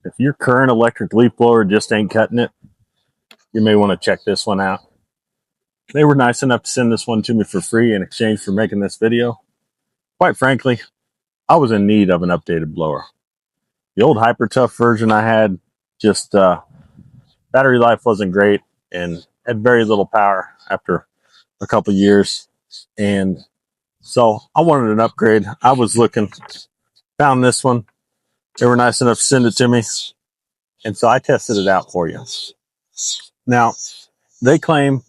If your current electric leaf blower just ain't cutting it, you may want to check this one out. They were nice enough to send this one to me for free in exchange for making this video. Quite frankly, I was in need of an updated blower. The old Hyper Tough version I had, just battery life wasn't great and had very little power after a couple years. And so I wanted an upgrade. I was looking, found this one. They were nice enough to send it to me. And so I tested it out for you. Now, they claim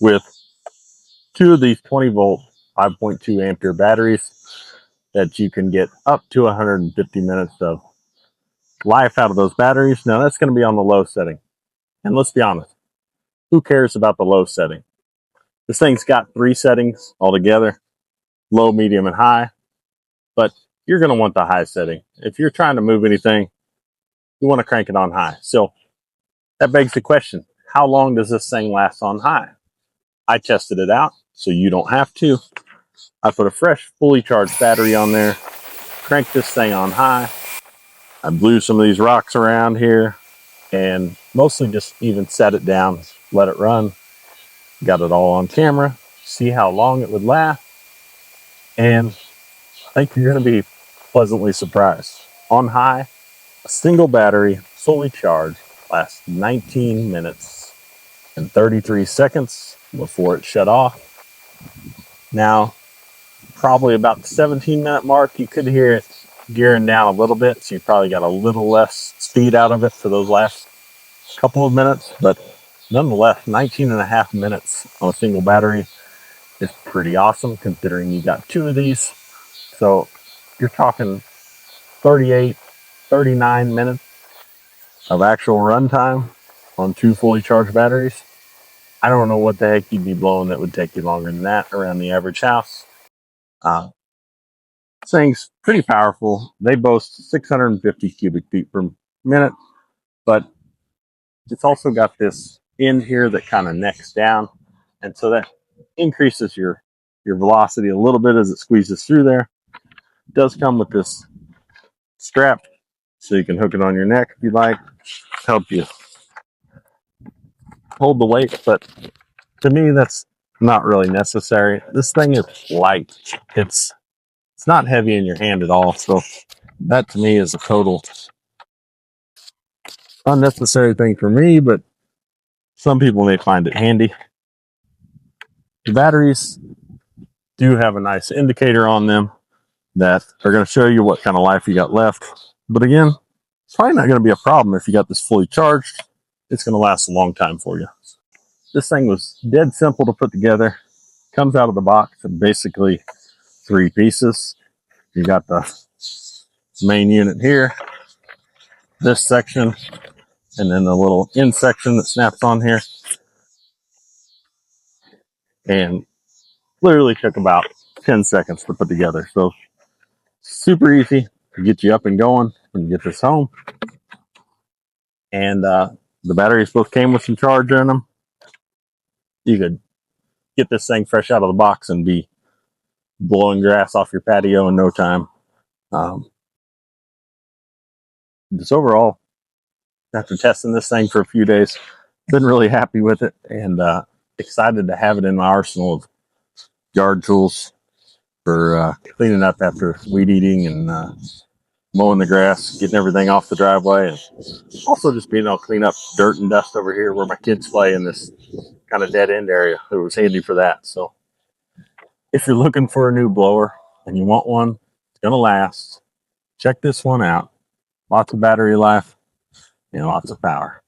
with two of these 20 volt, 5.2 ampere batteries that you can get up to 150 minutes of life out of those batteries. Now, that's going to be on the low setting. And let's be honest, who cares about the low setting? This thing's got 3 settings altogether, low, medium, and high. But you're going to want the high setting. If you're trying to move anything, you want to crank it on high. So that begs the question, how long does this thing last on high? I tested it out, so you don't have to. I put a fresh, fully charged battery on there, cranked this thing on high. I blew some of these rocks around here, and mostly just even set it down, let it run. Got it all on camera, see how long it would last, and I think you're going to be pleasantly surprised. On high, a single battery, fully charged, lasts 19 minutes and 33 seconds before it shut off. Now, probably about the 17-minute mark, you could hear it gearing down a little bit, so you probably got a little less speed out of it for those last couple of minutes, but nonetheless, 19 and a half minutes on a single battery is pretty awesome considering you got 2 of these. So you're talking 38, 39 minutes of actual runtime on 2 fully charged batteries. I don't know what the heck you'd be blowing that would take you longer than that around the average house. This thing's pretty powerful. They boast 650 cubic feet per minute, but it's also got this end here that kind of necks down, and so that increases your velocity a little bit as it squeezes through there. It does come with this strap, so you can hook it on your neck if you like, help you hold the weight, but to me that's not really necessary. This thing is light. It's not heavy in your hand at all, so that to me is a total unnecessary thing for me, but some people may find it handy. The batteries do have a nice indicator on them that are going to show you what kind of life you got left. But again, it's probably not going to be a problem if you got this fully charged. It's going to last a long time for you. This thing was dead simple to put together. Comes out of the box in basically 3 pieces. You got the main unit here, this section, and then the little end section that snaps on here. And literally took about 10 seconds to put together. So super easy to get you up and going when you get this home. And the batteries both came with some charge in them. You could get this thing fresh out of the box and be blowing grass off your patio in no time. Just overall, after testing this thing for a few days, been really happy with it and excited to have it in my arsenal of yard tools for cleaning up after weed eating and mowing the grass, getting everything off the driveway, and also just being able to clean up dirt and dust over here where my kids play in this kind of dead end area. It was handy for that. So if you're looking for a new blower and you want one, it's going to last, check this one out. Lots of battery life and lots of power.